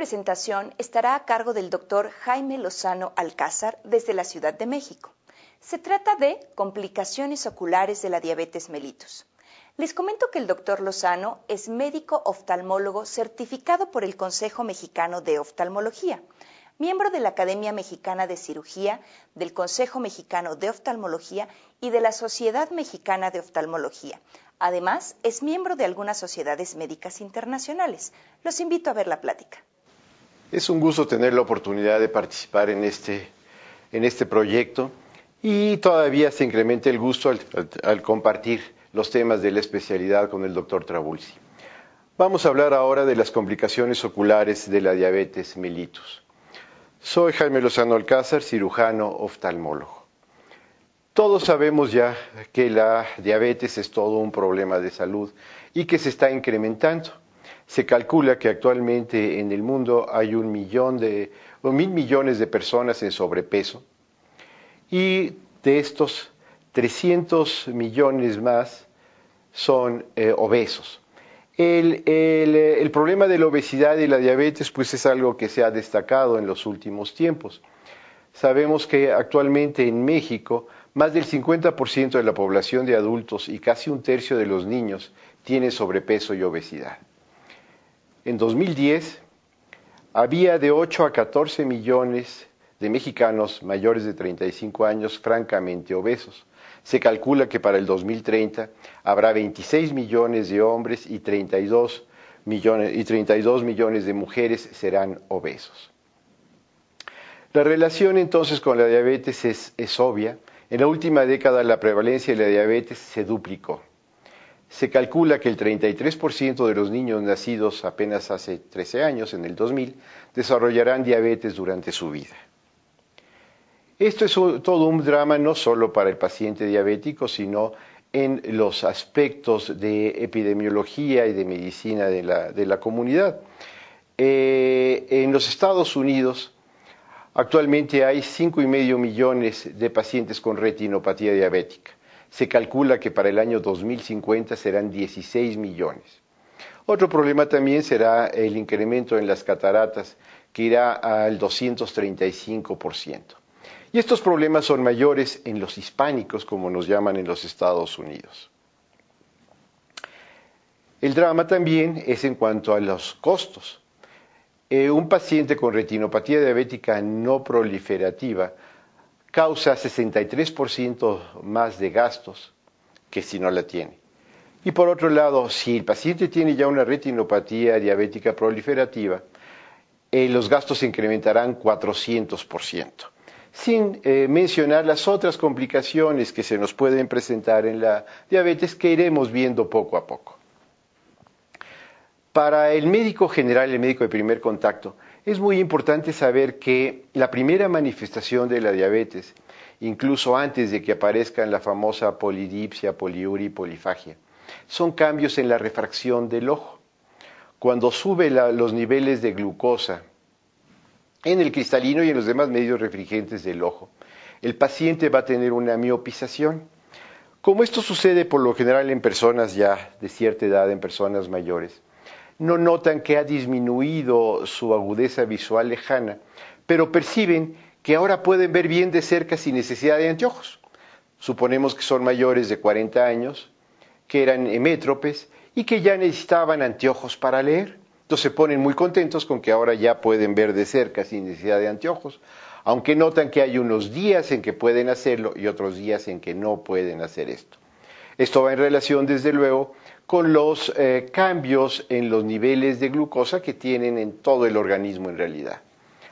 presentación estará a cargo del doctor Jaime Lozano Alcázar desde la Ciudad de México. Se trata de complicaciones oculares de la diabetes mellitus. Les comento que el doctor Lozano es médico oftalmólogo certificado por el Consejo Mexicano de Oftalmología, miembro de la Academia Mexicana de Cirugía, del Consejo Mexicano de Oftalmología y de la Sociedad Mexicana de Oftalmología. Además, es miembro de algunas sociedades médicas internacionales. Los invito a ver la plática. Es un gusto tener la oportunidad de participar en este proyecto y todavía se incrementa el gusto al compartir los temas de la especialidad con el doctor Trabulsi. Vamos a hablar ahora de las complicaciones oculares de la diabetes mellitus. Soy Jaime Lozano Alcázar, cirujano oftalmólogo. Todos sabemos ya que la diabetes es todo un problema de salud y que se está incrementando. Se calcula que actualmente en el mundo hay 1.000 millones de personas en sobrepeso y de estos 300 millones más son obesos. El problema de la obesidad y la diabetes pues es algo que se ha destacado en los últimos tiempos. Sabemos que actualmente en México más del 50% de la población de adultos y casi un tercio de los niños tiene sobrepeso y obesidad. En 2010 había de 8 a 14 millones de mexicanos mayores de 35 años francamente obesos. Se calcula que para el 2030 habrá 26 millones de hombres y 32 millones de mujeres serán obesos. La relación entonces con la diabetes es obvia. En la última década la prevalencia de la diabetes se duplicó. Se calcula que el 33% de los niños nacidos apenas hace 13 años, en el 2000, desarrollarán diabetes durante su vida. Esto es todo un drama no solo para el paciente diabético, sino en los aspectos de epidemiología y de medicina de la comunidad. En los Estados Unidos, actualmente hay 5,5 millones de pacientes con retinopatía diabética. Se calcula que para el año 2050 serán 16 millones. Otro problema también será el incremento en las cataratas, que irá al 235%. Y estos problemas son mayores en los hispánicos, como nos llaman en los Estados Unidos. El drama también es en cuanto a los costos. Un paciente con retinopatía diabética no proliferativa causa 63% más de gastos que si no la tiene. Y por otro lado, si el paciente tiene ya una retinopatía diabética proliferativa, los gastos se incrementarán 400%. Sin mencionar las otras complicaciones que se nos pueden presentar en la diabetes que iremos viendo poco a poco. Para el médico general, el médico de primer contacto, es muy importante saber que la primera manifestación de la diabetes, incluso antes de que aparezcan la famosa polidipsia, poliuria y polifagia, son cambios en la refracción del ojo. Cuando sube los niveles de glucosa en el cristalino y en los demás medios refringentes del ojo, el paciente va a tener una miopización. Como esto sucede por lo general en personas ya de cierta edad, en personas mayores, no notan que ha disminuido su agudeza visual lejana, pero perciben que ahora pueden ver bien de cerca sin necesidad de anteojos. Suponemos que son mayores de 40 años, que eran hemétropes y que ya necesitaban anteojos para leer. Entonces se ponen muy contentos con que ahora ya pueden ver de cerca sin necesidad de anteojos, aunque notan que hay unos días en que pueden hacerlo y otros días en que no pueden hacer esto. Esto va en relación, desde luego, con los cambios en los niveles de glucosa que tienen en todo el organismo en realidad.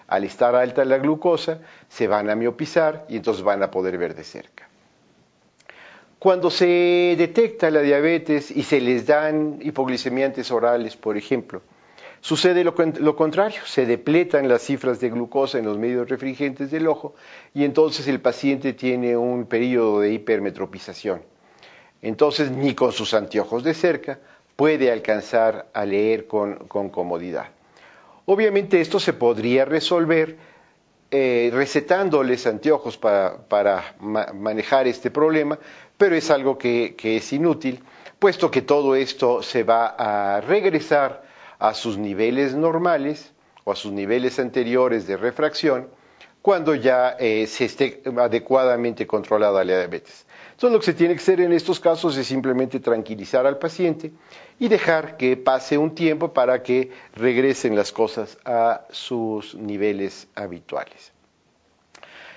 Al estar alta la glucosa, se van a miopizar y entonces van a poder ver de cerca. Cuando se detecta la diabetes y se les dan hipoglicemiantes orales, por ejemplo, sucede lo contrario, se depletan las cifras de glucosa en los medios refringentes del ojo y entonces el paciente tiene un periodo de hipermetropización. Entonces ni con sus anteojos de cerca puede alcanzar a leer con comodidad. Obviamente esto se podría resolver recetándoles anteojos para manejar este problema, pero es algo que es inútil, puesto que todo esto se va a regresar a sus niveles normales o a sus niveles anteriores de refracción cuando ya se esté adecuadamente controlada la diabetes. Entonces lo que se tiene que hacer en estos casos es simplemente tranquilizar al paciente y dejar que pase un tiempo para que regresen las cosas a sus niveles habituales.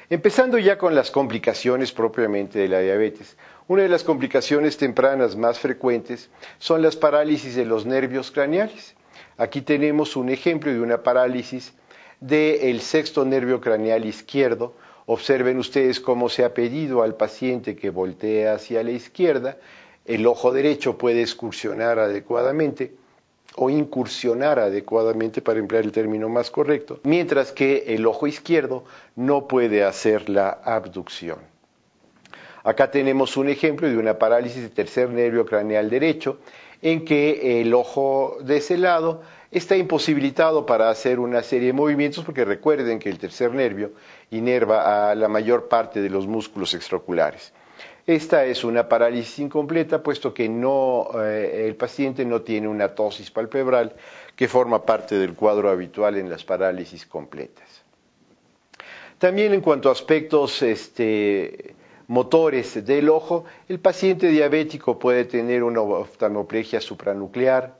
Empezando ya con las complicaciones propiamente de la diabetes. Una de las complicaciones tempranas más frecuentes son las parálisis de los nervios craneales. Aquí tenemos un ejemplo de una parálisis del sexto nervio craneal izquierdo. Observen ustedes cómo se ha pedido al paciente que voltee hacia la izquierda. El ojo derecho puede excursionar adecuadamente o incursionar adecuadamente, para emplear el término más correcto, mientras que el ojo izquierdo no puede hacer la abducción. Acá tenemos un ejemplo de una parálisis de tercer nervio craneal derecho, en que el ojo de ese lado está imposibilitado para hacer una serie de movimientos, porque recuerden que el tercer nervio inerva a la mayor parte de los músculos extraoculares. Esta es una parálisis incompleta, puesto que el paciente no tiene una ptosis palpebral, que forma parte del cuadro habitual en las parálisis completas. También en cuanto a aspectos motores del ojo, el paciente diabético puede tener una oftalmoplegia supranuclear.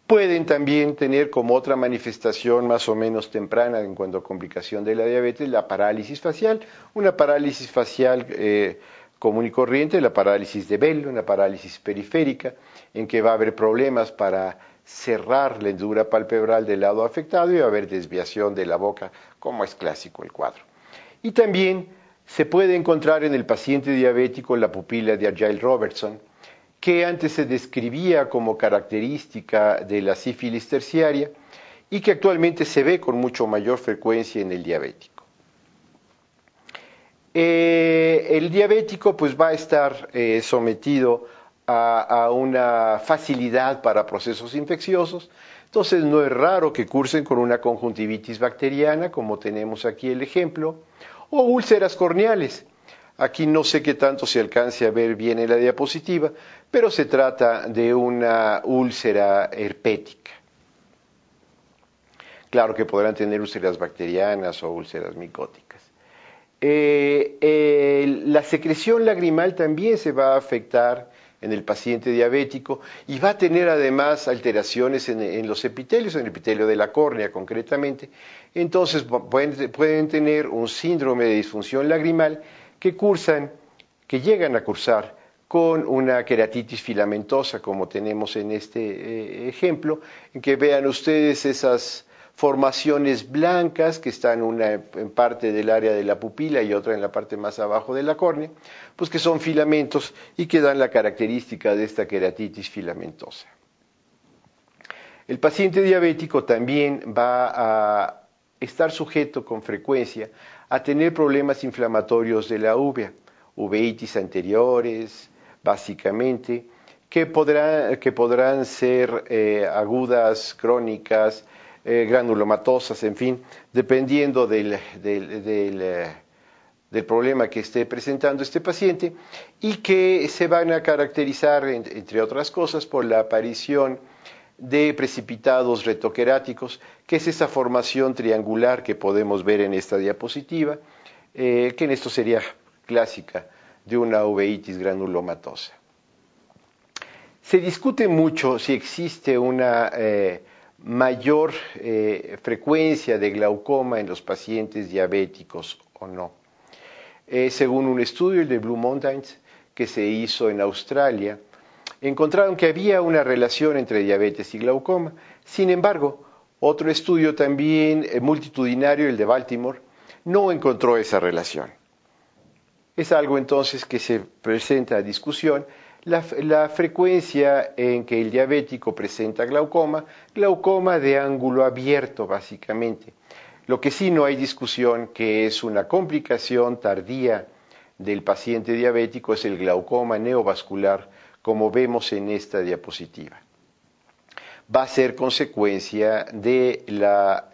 Pueden también tener como otra manifestación más o menos temprana en cuanto a complicación de la diabetes la parálisis facial, una parálisis facial común y corriente, la parálisis de Bell, una parálisis periférica, en que va a haber problemas para cerrar la hendidura palpebral del lado afectado y va a haber desviación de la boca, como es clásico el cuadro. Y también se puede encontrar en el paciente diabético la pupila de Argyll-Robertson, que antes se describía como característica de la sífilis terciaria y que actualmente se ve con mucho mayor frecuencia en el diabético. El diabético pues va a estar sometido a una facilidad para procesos infecciosos, entonces no es raro que cursen con una conjuntivitis bacteriana, como tenemos aquí el ejemplo, o úlceras corneales. Aquí no sé qué tanto se alcance a ver bien en la diapositiva, pero se trata de una úlcera herpética. Claro que podrán tener úlceras bacterianas o úlceras micóticas. La secreción lagrimal también se va a afectar en el paciente diabético y va a tener además alteraciones en los epitelios, en el epitelio de la córnea concretamente. Entonces pueden tener un síndrome de disfunción lagrimal que llegan a cursar con una queratitis filamentosa, como tenemos en este ejemplo, en que vean ustedes esas formaciones blancas que están una en parte del área de la pupila y otra en la parte más abajo de la córnea, pues que son filamentos y que dan la característica de esta queratitis filamentosa. El paciente diabético también va a estar sujeto con frecuencia a tener problemas inflamatorios de la uvea, uveitis anteriores, básicamente, que podrán ser agudas, crónicas, granulomatosas, en fin, dependiendo del problema que esté presentando este paciente, y que se van a caracterizar, entre otras cosas, por la aparición de precipitados retoqueráticos, que es esa formación triangular que podemos ver en esta diapositiva, que en esto sería clásica de una uveitis granulomatosa. Se discute mucho si existe una mayor frecuencia de glaucoma en los pacientes diabéticos o no. Según un estudio, el de Blue Mountains, que se hizo en Australia, encontraron que había una relación entre diabetes y glaucoma. Sin embargo, otro estudio también multitudinario, el de Baltimore, no encontró esa relación. Es algo entonces que se presenta a discusión. La frecuencia en que el diabético presenta glaucoma de ángulo abierto básicamente. Lo que sí no hay discusión que es una complicación tardía del paciente diabético es el glaucoma neovascular, como vemos en esta diapositiva. Va a ser consecuencia de la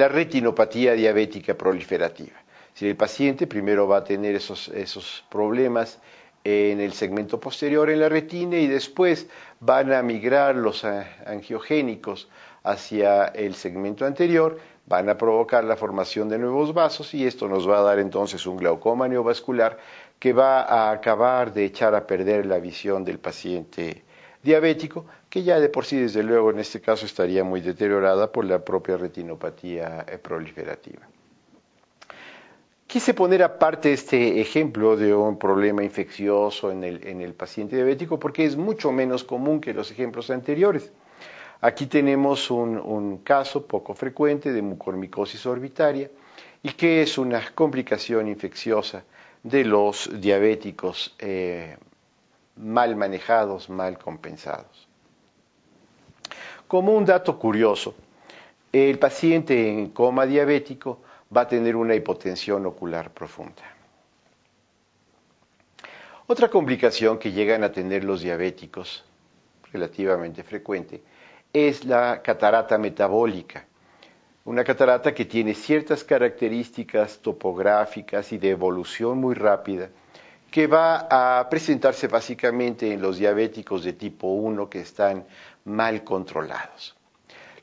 retinopatía diabética proliferativa. Si el paciente primero va a tener esos problemas en el segmento posterior en la retina y después van a migrar los angiogénicos hacia el segmento anterior, van a provocar la formación de nuevos vasos y esto nos va a dar entonces un glaucoma neovascular que va a acabar de echar a perder la visión del paciente diabético, que ya de por sí, desde luego, en este caso estaría muy deteriorada por la propia retinopatía proliferativa. Quise poner aparte este ejemplo de un problema infeccioso en el paciente diabético porque es mucho menos común que los ejemplos anteriores. Aquí tenemos un caso poco frecuente de mucormicosis orbitaria y que es una complicación infecciosa de los diabéticos mal manejados, mal compensados. Como un dato curioso, el paciente en coma diabético va a tener una hipotensión ocular profunda. Otra complicación que llegan a tener los diabéticos, relativamente frecuente, es la catarata metabólica. Una catarata que tiene ciertas características topográficas y de evolución muy rápida, que va a presentarse básicamente en los diabéticos de tipo 1 que están mal controlados.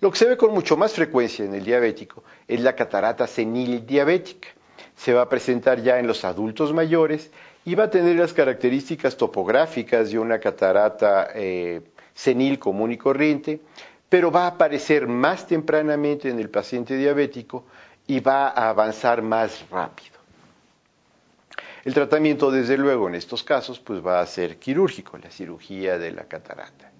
Lo que se ve con mucho más frecuencia en el diabético es la catarata senil diabética. Se va a presentar ya en los adultos mayores y va a tener las características topográficas de una catarata senil común y corriente, pero va a aparecer más tempranamente en el paciente diabético y va a avanzar más rápido. El tratamiento, desde luego, en estos casos, pues va a ser quirúrgico, la cirugía de la catarata.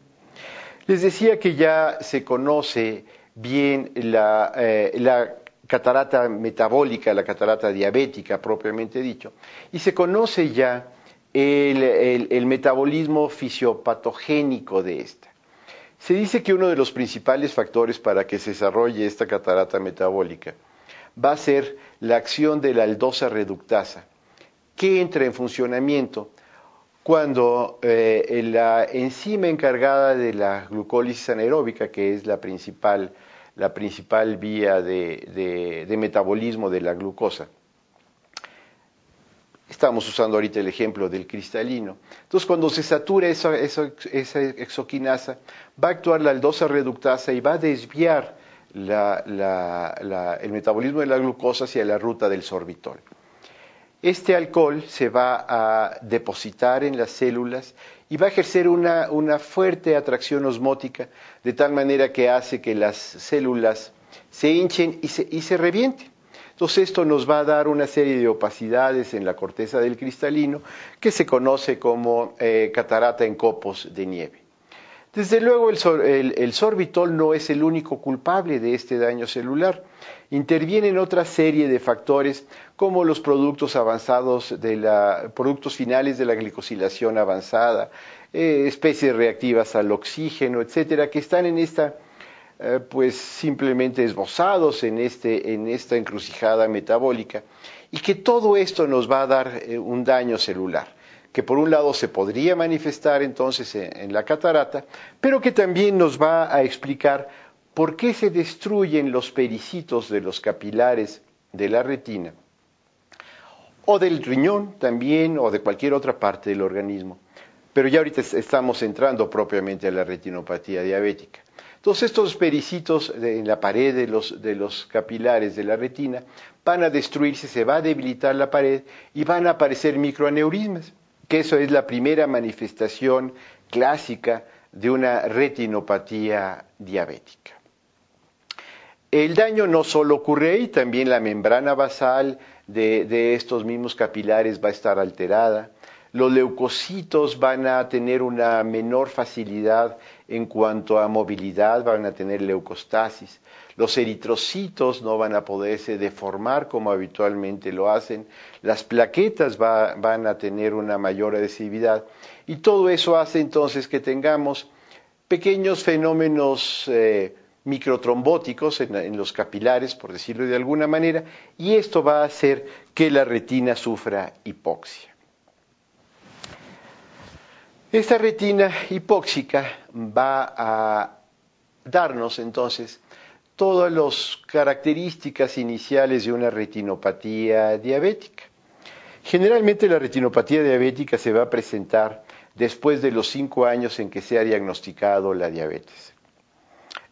Les decía que ya se conoce bien la catarata metabólica, la catarata diabética propiamente dicho, y se conoce ya el metabolismo fisiopatogénico de esta. Se dice que uno de los principales factores para que se desarrolle esta catarata metabólica va a ser la acción de la aldosa reductasa, que entra en funcionamiento cuando la enzima encargada de la glucólisis anaeróbica, que es la principal vía de metabolismo de la glucosa. Estamos usando ahorita el ejemplo del cristalino. Entonces, cuando se satura esa hexoquinasa, va a actuar la aldosa reductasa y va a desviar el metabolismo de la glucosa hacia la ruta del sorbitol. Este alcohol se va a depositar en las células y va a ejercer una fuerte atracción osmótica, de tal manera que hace que las células se hinchen y se revienten. Entonces esto nos va a dar una serie de opacidades en la corteza del cristalino que se conoce como catarata en copos de nieve. Desde luego el sorbitol no es el único culpable de este daño celular. Intervienen otra serie de factores como los productos avanzados productos finales de la glicosilación avanzada, especies reactivas al oxígeno, etcétera, que están en esta pues simplemente esbozados en esta encrucijada metabólica y que todo esto nos va a dar un daño celular, que por un lado se podría manifestar entonces en la catarata, pero que también nos va a explicar por qué se destruyen los pericitos de los capilares de la retina, o del riñón también, o de cualquier otra parte del organismo. Pero ya ahorita estamos entrando propiamente a la retinopatía diabética. Entonces estos pericitos en la pared de los capilares de la retina van a destruirse, se va a debilitar la pared y van a aparecer microaneurismas, que eso es la primera manifestación clásica de una retinopatía diabética. El daño no solo ocurre ahí, también la membrana basal de estos mismos capilares va a estar alterada. Los leucocitos van a tener una menor facilidad en cuanto a movilidad, van a tener leucostasis. Los eritrocitos no van a poderse deformar como habitualmente lo hacen. Las plaquetas van a tener una mayor adhesividad. Y todo eso hace entonces que tengamos pequeños fenómenos microtrombóticos en los capilares, por decirlo de alguna manera, y esto va a hacer que la retina sufra hipoxia. Esta retina hipóxica va a darnos entonces todas las características iniciales de una retinopatía diabética. Generalmente la retinopatía diabética se va a presentar después de los 5 años en que se ha diagnosticado la diabetes.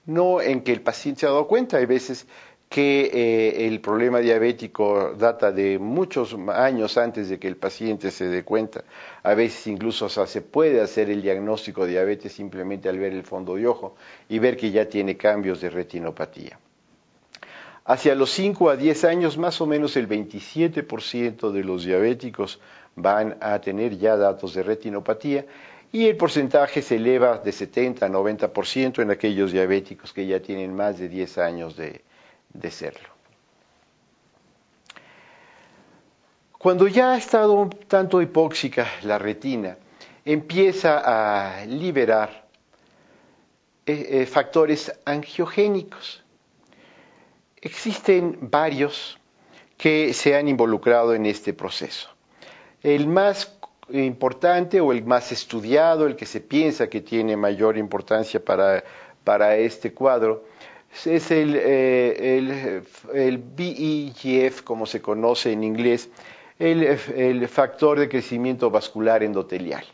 no en que el paciente se ha dado cuenta. Hay veces que el problema diabético data de muchos años antes de que el paciente se dé cuenta. A veces incluso se puede hacer el diagnóstico de diabetes simplemente al ver el fondo de ojo y ver que ya tiene cambios de retinopatía. Hacia los 5 a 10 años, más o menos el 27% de los diabéticos van a tener ya datos de retinopatía y el porcentaje se eleva de 70 a 90% en aquellos diabéticos que ya tienen más de 10 años de serlo. Cuando ya ha estado un tanto hipóxica la retina, empieza a liberar factores angiogénicos. Existen varios que se han involucrado en este proceso. El más importante o el más estudiado, el que se piensa que tiene mayor importancia para este cuadro, es el VEGF, como se conoce en inglés, el factor de crecimiento vascular endotelial,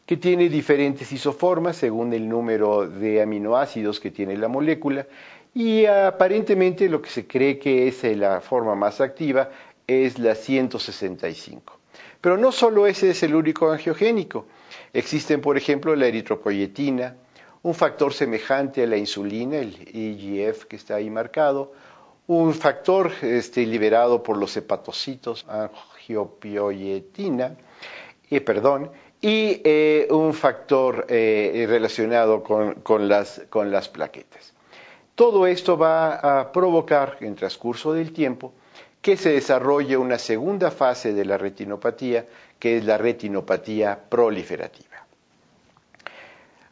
que tiene diferentes isoformas según el número de aminoácidos que tiene la molécula, y aparentemente lo que se cree que es la forma más activa es la 165. Pero no solo ese es el único angiogénico. Existen, por ejemplo, la eritropoyetina, un factor semejante a la insulina, el EGF que está ahí marcado, un factor liberado por los hepatocitos, angiopoietina, y un factor relacionado con las plaquetas. Todo esto va a provocar, en transcurso del tiempo, que se desarrolle una segunda fase de la retinopatía, que es la retinopatía proliferativa.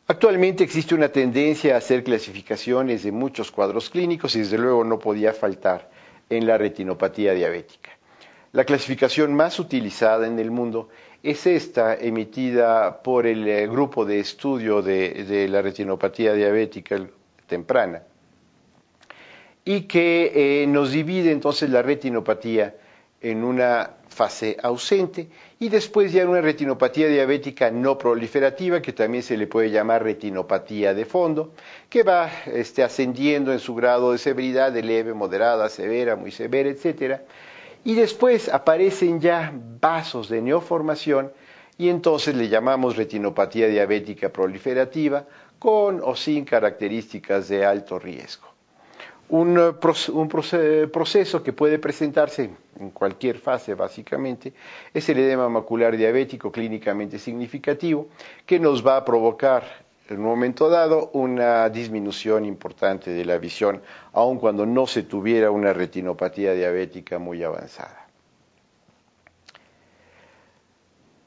Actualmente existe una tendencia a hacer clasificaciones de muchos cuadros clínicos y desde luego no podía faltar en la retinopatía diabética. La clasificación más utilizada en el mundo es esta, emitida por el grupo de estudio de la retinopatía diabética temprana, y que nos divide entonces la retinopatía en una fase ausente y después ya en una retinopatía diabética no proliferativa, que también se le puede llamar retinopatía de fondo, que va ascendiendo en su grado de severidad, de leve, moderada, severa, muy severa, etc. Y después aparecen ya vasos de neoformación y entonces le llamamos retinopatía diabética proliferativa con o sin características de alto riesgo. Un proceso que puede presentarse en cualquier fase básicamente es el edema macular diabético clínicamente significativo, que nos va a provocar en un momento dado una disminución importante de la visión, aun cuando no se tuviera una retinopatía diabética muy avanzada.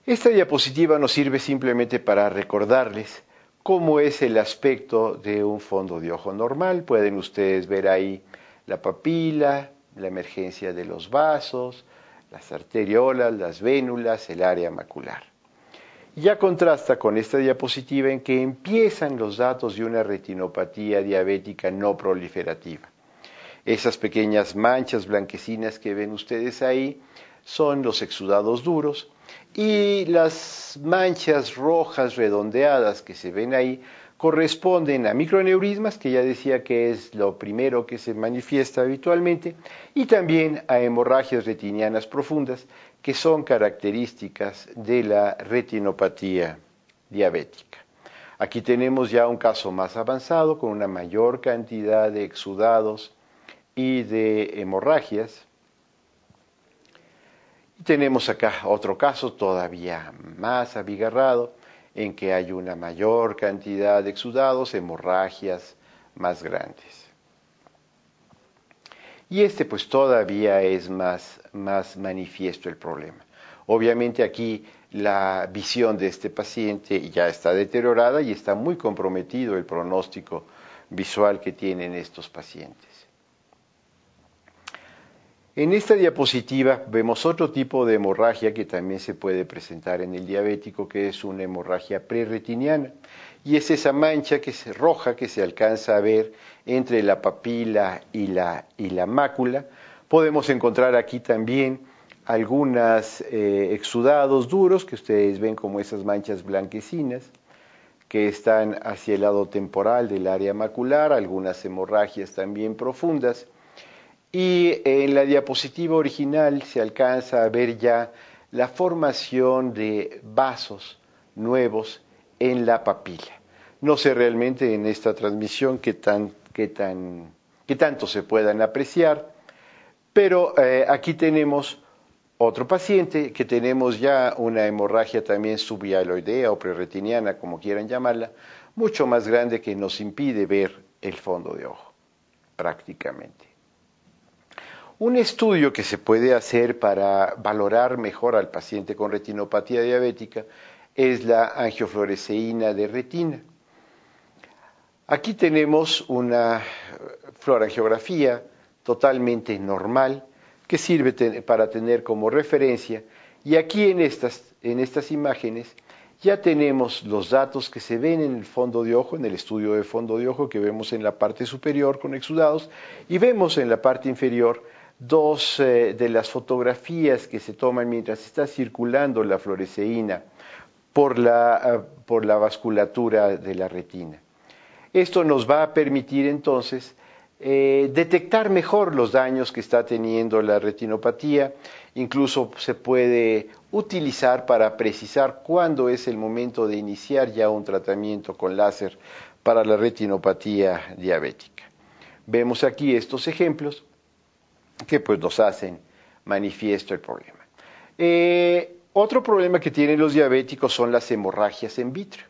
Esta diapositiva nos sirve simplemente para recordarles cómo es el aspecto de un fondo de ojo normal. Pueden ustedes ver ahí la papila, la emergencia de los vasos, las arteriolas, las vénulas, el área macular. Ya contrasta con esta diapositiva en que empiezan los datos de una retinopatía diabética no proliferativa. Esas pequeñas manchas blanquecinas que ven ustedes ahí son los exudados duros, y las manchas rojas redondeadas que se ven ahí corresponden a microaneurismas, que ya decía que es lo primero que se manifiesta habitualmente, y también a hemorragias retinianas profundas, que son características de la retinopatía diabética. Aquí tenemos ya un caso más avanzado, con una mayor cantidad de exudados y de hemorragias. Y tenemos acá otro caso todavía más abigarrado, en que hay una mayor cantidad de exudados, hemorragias más grandes. Y pues todavía es más manifiesto el problema. Obviamente aquí la visión de este paciente ya está deteriorada y está muy comprometido el pronóstico visual que tienen estos pacientes. En esta diapositiva vemos otro tipo de hemorragia que también se puede presentar en el diabético, que es una hemorragia prerretiniana, y es esa mancha roja que se alcanza a ver entre la papila y la mácula. Podemos encontrar aquí también algunos exudados duros que ustedes ven como esas manchas blanquecinas que están hacia el lado temporal del área macular, algunas hemorragias también profundas. Y en la diapositiva original se alcanza a ver ya la formación de vasos nuevos en la papila. No sé realmente en esta transmisión qué tanto se puedan apreciar, pero aquí tenemos otro paciente que tenemos ya una hemorragia también subhialoidea o prerretiniana, como quieran llamarla, mucho más grande, que nos impide ver el fondo de ojo, prácticamente. Un estudio que se puede hacer para valorar mejor al paciente con retinopatía diabética es la angiofluoresceína de retina. Aquí tenemos una fluorangiografía totalmente normal que sirve para tener como referencia, y aquí en estas imágenes ya tenemos los datos que se ven en el fondo de ojo, en el estudio de fondo de ojo que vemos en la parte superior con exudados, y vemos en la parte inferior dos de las fotografías que se toman mientras está circulando la fluoresceína por la vasculatura de la retina. Esto nos va a permitir entonces detectar mejor los daños que está teniendo la retinopatía. Incluso se puede utilizar para precisar cuándo es el momento de iniciar ya un tratamiento con láser para la retinopatía diabética. Vemos aquí estos ejemplos que pues nos hacen manifiesto el problema. Otro problema que tienen los diabéticos son las hemorragias en vitro.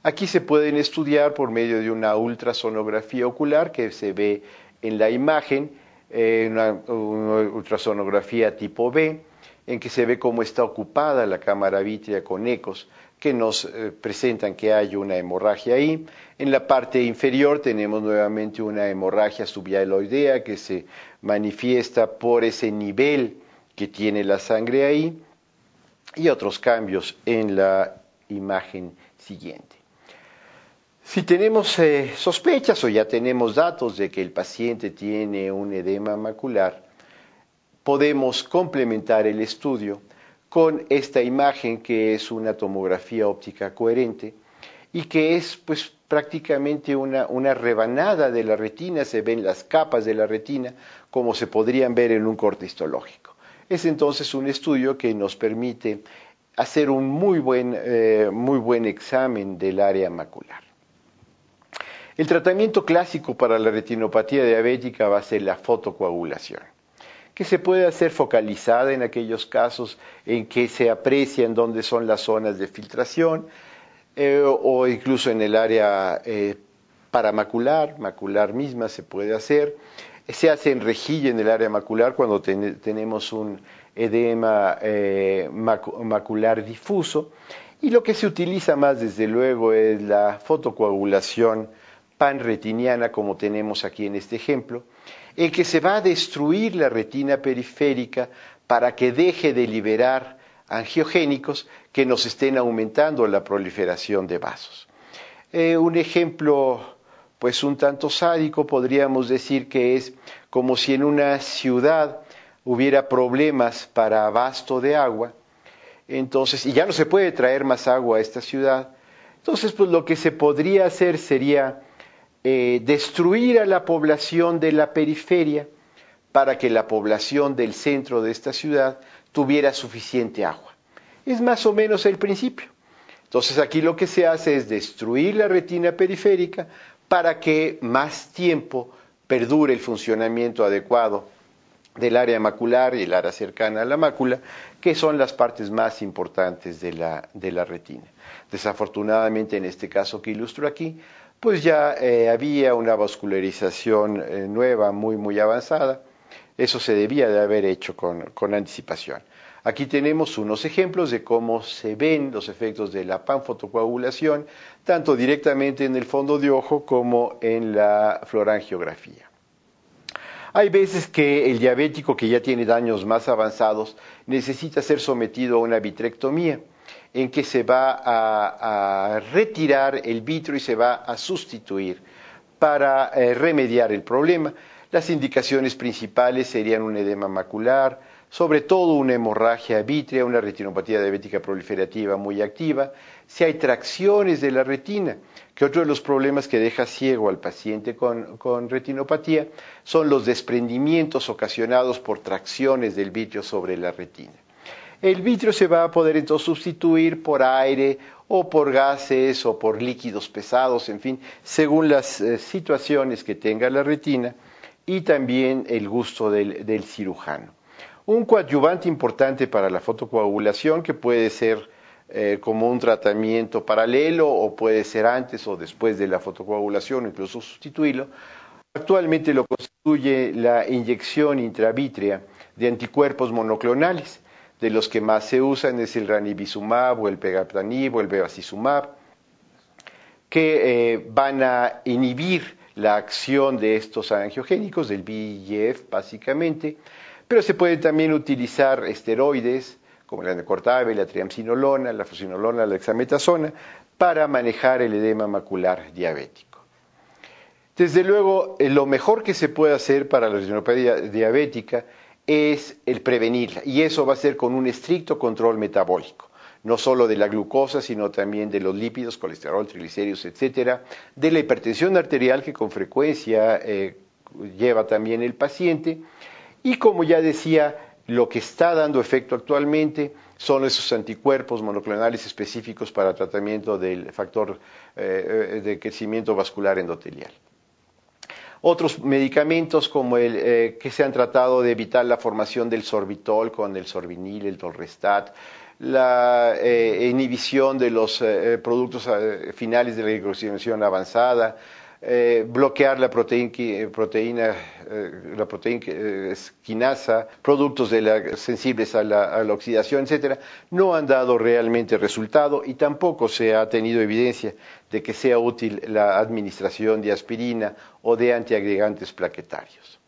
Aquí se pueden estudiar por medio de una ultrasonografía ocular que se ve en la imagen, una ultrasonografía tipo B, en que se ve cómo está ocupada la cámara vítrea con ecos que nos presentan que hay una hemorragia ahí. En la parte inferior tenemos nuevamente una hemorragia subhialoidea que se manifiesta por ese nivel que tiene la sangre ahí, y otros cambios en la imagen siguiente. Si tenemos sospechas o ya tenemos datos de que el paciente tiene un edema macular, podemos complementar el estudio con esta imagen que es una tomografía óptica coherente y que es pues prácticamente una rebanada de la retina. Se ven las capas de la retina como se podrían ver en un corte histológico. Es entonces un estudio que nos permite hacer un muy buen examen del área macular. El tratamiento clásico para la retinopatía diabética va a ser la fotocoagulación, que se puede hacer focalizada en aquellos casos en que se aprecian dónde son las zonas de filtración, o incluso en el área paramacular, macular misma se puede hacer. Se hace en rejilla en el área macular cuando tenemos un edema macular difuso, y lo que se utiliza más desde luego es la fotocoagulación panretiniana, como tenemos aquí en este ejemplo, en que se va a destruir la retina periférica para que deje de liberar angiogénicos que nos estén aumentando la proliferación de vasos. Un ejemplo pues un tanto sádico podríamos decir que es como si en una ciudad hubiera problemas para abasto de agua, entonces, y ya no se puede traer más agua a esta ciudad, entonces pues lo que se podría hacer sería destruir a la población de la periferia para que la población del centro de esta ciudad tuviera suficiente agua. Es más o menos el principio. Entonces aquí lo que se hace es destruir la retina periférica para que más tiempo perdure el funcionamiento adecuado del área macular y el área cercana a la mácula, que son las partes más importantes de la retina. Desafortunadamente, en este caso que ilustro aquí, pues ya había una vascularización nueva, muy avanzada. Eso se debía de haber hecho con anticipación. Aquí tenemos unos ejemplos de cómo se ven los efectos de la panfotocoagulación, tanto directamente en el fondo de ojo como en la fluorangiografía. Hay veces que el diabético que ya tiene daños más avanzados necesita ser sometido a una vitrectomía, en que se va a retirar el vitro y se va a sustituir para remediar el problema. Las indicaciones principales serían un edema macular, sobre todo una hemorragia vítrea, una retinopatía diabética proliferativa muy activa, si hay tracciones de la retina, que otro de los problemas que deja ciego al paciente con retinopatía son los desprendimientos ocasionados por tracciones del vitrio sobre la retina. El vitrio se va a poder entonces sustituir por aire o por gases o por líquidos pesados, en fin, según las situaciones que tenga la retina y también el gusto del cirujano. Un coadyuvante importante para la fotocoagulación, que puede ser como un tratamiento paralelo o puede ser antes o después de la fotocoagulación, incluso sustituirlo, actualmente lo constituye la inyección intravítrea de anticuerpos monoclonales. De los que más se usan es el ranibizumab o el pegaptanib o el bevacizumab, que van a inhibir la acción de estos angiogénicos, del VEGF básicamente, pero se pueden también utilizar esteroides como la anacortave, la triamcinolona, la fosinolona, la dexametasona, para manejar el edema macular diabético. Desde luego, lo mejor que se puede hacer para la retinopatía diabética es el prevenirla, y eso va a ser con un estricto control metabólico, no solo de la glucosa, sino también de los lípidos, colesterol, triglicéridos, etcétera, de la hipertensión arterial que con frecuencia lleva también el paciente, y como ya decía, lo que está dando efecto actualmente son esos anticuerpos monoclonales específicos para tratamiento del factor de crecimiento vascular endotelial. Otros medicamentos como que se han tratado de evitar la formación del sorbitol con el sorbinil, el Tolrestat, la inhibición de los productos finales de la glicosilación avanzada, bloquear la proteína quinasa, productos sensibles a la oxidación, etcétera, no han dado realmente resultado y tampoco se ha tenido evidencia de que sea útil la administración de aspirina o de antiagregantes plaquetarios.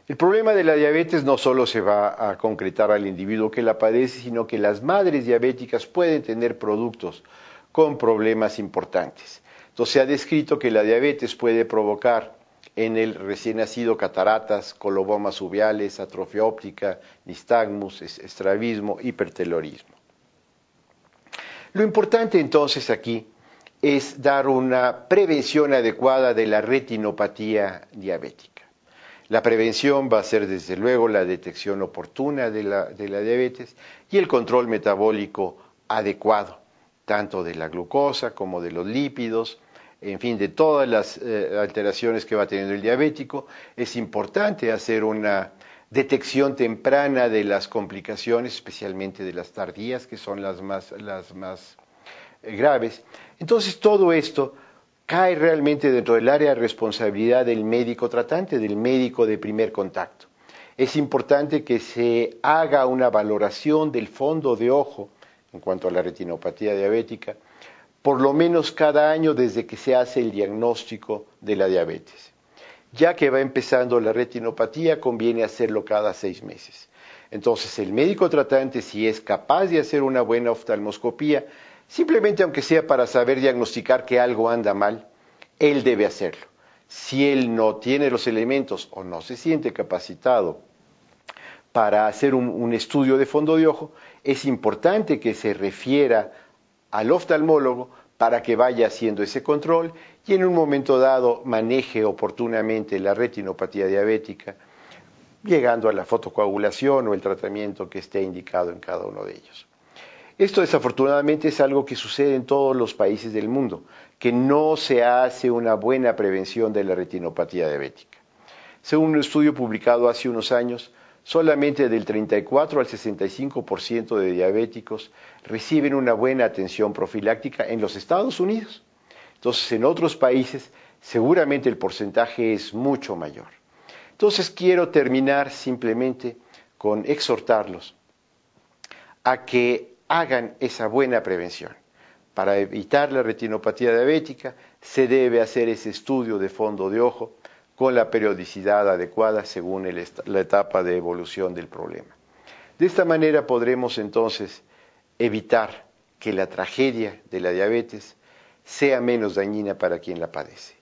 El problema de la diabetes no solo se va a concretar al individuo que la padece, sino que las madres diabéticas pueden tener productos con problemas importantes. Entonces se ha descrito que la diabetes puede provocar en el recién nacido cataratas, colobomas uveales, atrofia óptica, nistagmus, estrabismo, hipertelorismo. Lo importante entonces aquí es dar una prevención adecuada de la retinopatía diabética. La prevención va a ser desde luego la detección oportuna de la diabetes y el control metabólico adecuado, tanto de la glucosa como de los lípidos, en fin, de todas las alteraciones que va teniendo el diabético. Es importante hacer una detección temprana de las complicaciones, especialmente de las tardías, que son las más graves. Entonces, todo esto cae realmente dentro del área de responsabilidad del médico tratante, del médico de primer contacto. Es importante que se haga una valoración del fondo de ojo en cuanto a la retinopatía diabética, por lo menos cada año desde que se hace el diagnóstico de la diabetes. Ya que va empezando la retinopatía, conviene hacerlo cada 6 meses. Entonces, el médico tratante, si es capaz de hacer una buena oftalmoscopía, simplemente aunque sea para saber diagnosticar que algo anda mal, él debe hacerlo. Si él no tiene los elementos o no se siente capacitado para hacer un estudio de fondo de ojo, es importante que se refiera al oftalmólogo para que vaya haciendo ese control y en un momento dado maneje oportunamente la retinopatía diabética, llegando a la fotocoagulación o el tratamiento que esté indicado en cada uno de ellos. Esto desafortunadamente es algo que sucede en todos los países del mundo, que no se hace una buena prevención de la retinopatía diabética. Según un estudio publicado hace unos años, solamente del 34 al 65% de diabéticos reciben una buena atención profiláctica en los Estados Unidos. Entonces, en otros países seguramente el porcentaje es mucho mayor. Entonces, quiero terminar simplemente con exhortarlos a que hagan esa buena prevención. Para evitar la retinopatía diabética se debe hacer ese estudio de fondo de ojo con la periodicidad adecuada según la etapa de evolución del problema. De esta manera podremos entonces evitar que la tragedia de la diabetes sea menos dañina para quien la padece.